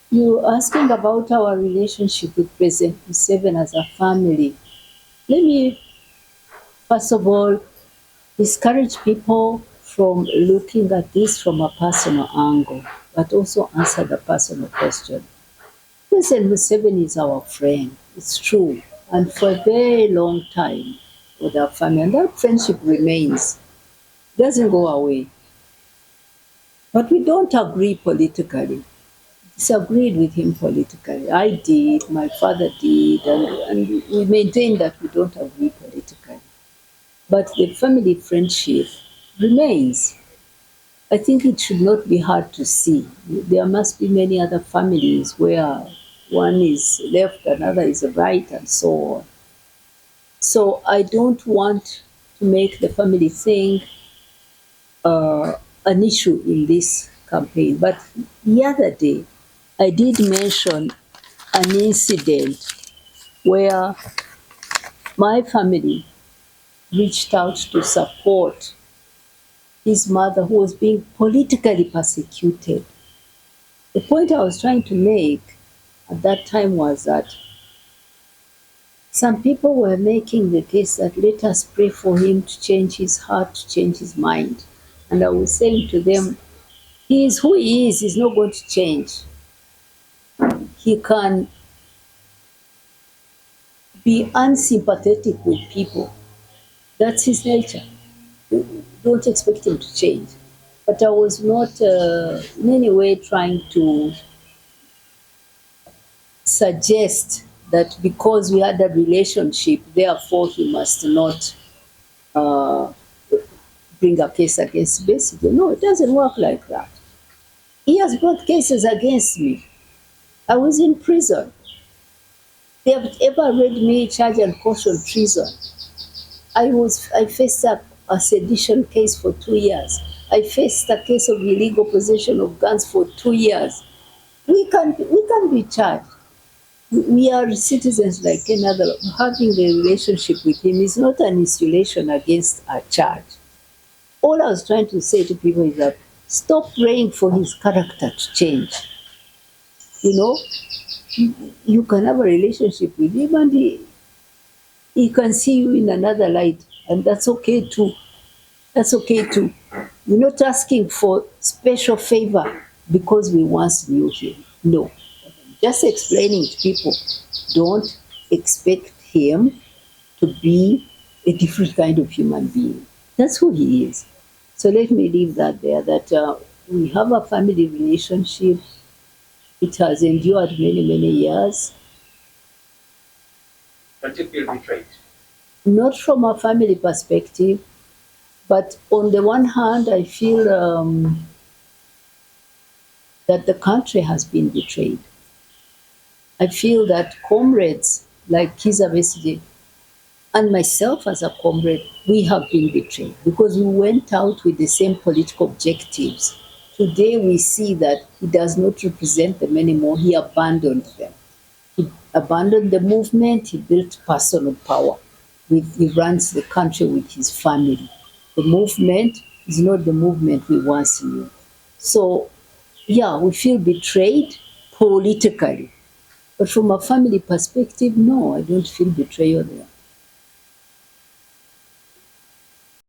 You asking about our relationship with President Museveni as a family. Let me first of all discourage people from looking at this from a personal angle, but also answer the personal question. President Museveni is our friend, it's true, and for a very long time with our family, and that friendship remains, doesn't go away. But we don't agree politically. Disagreed with him politically. I did, my father did, and we maintain that we don't agree politically. But the family friendship remains. I think it should not be hard to see. There must be many other families where one is left, another is right, and so on. So I don't want to make the family thing an issue in this campaign. But the other day, I did mention an incident where my family reached out to support his mother who was being politically persecuted. The point I was trying to make at that time was that some people were making the case that let us pray for him to change his heart, to change his mind. And I was saying to them, he is who he is, he's not going to change. He can be unsympathetic with people. That's his nature. Don't expect him to change. But I was not in any way trying to suggest that because we had a relationship, therefore he must not uh, bring a case against Besigye. No, it doesn't work like that. He has brought cases against me. I was in prison. They have ever read me charge and caution treason. I faced a sedition case for 2 years. I faced a case of illegal possession of guns for 2 years. We can be charged. We are citizens like another. Having a relationship with him is not an insulation against a charge. All I was trying to say to people is that stop praying for his character to change. You know, you can have a relationship with him and he can see you in another light, and that's okay too. That's okay too. We're not asking for special favor because we once knew him. No. Just explaining to people, don't expect him to be a different kind of human being. That's who he is. So let me leave that there, that we have a family relationship. It has endured many, many years. But you feel betrayed? Not from a family perspective, but on the one hand, I feel that the country has been betrayed. I feel that comrades like Kizza Besigye and myself as a comrade, we have been betrayed because we went out with the same political objectives. Today we see that he does not represent them anymore. He abandoned them. He abandoned the movement. He built personal power. He runs the country with his family. The movement is not the movement we once knew. So, yeah, we feel betrayed politically. But from a family perspective, no, I don't feel betrayal there.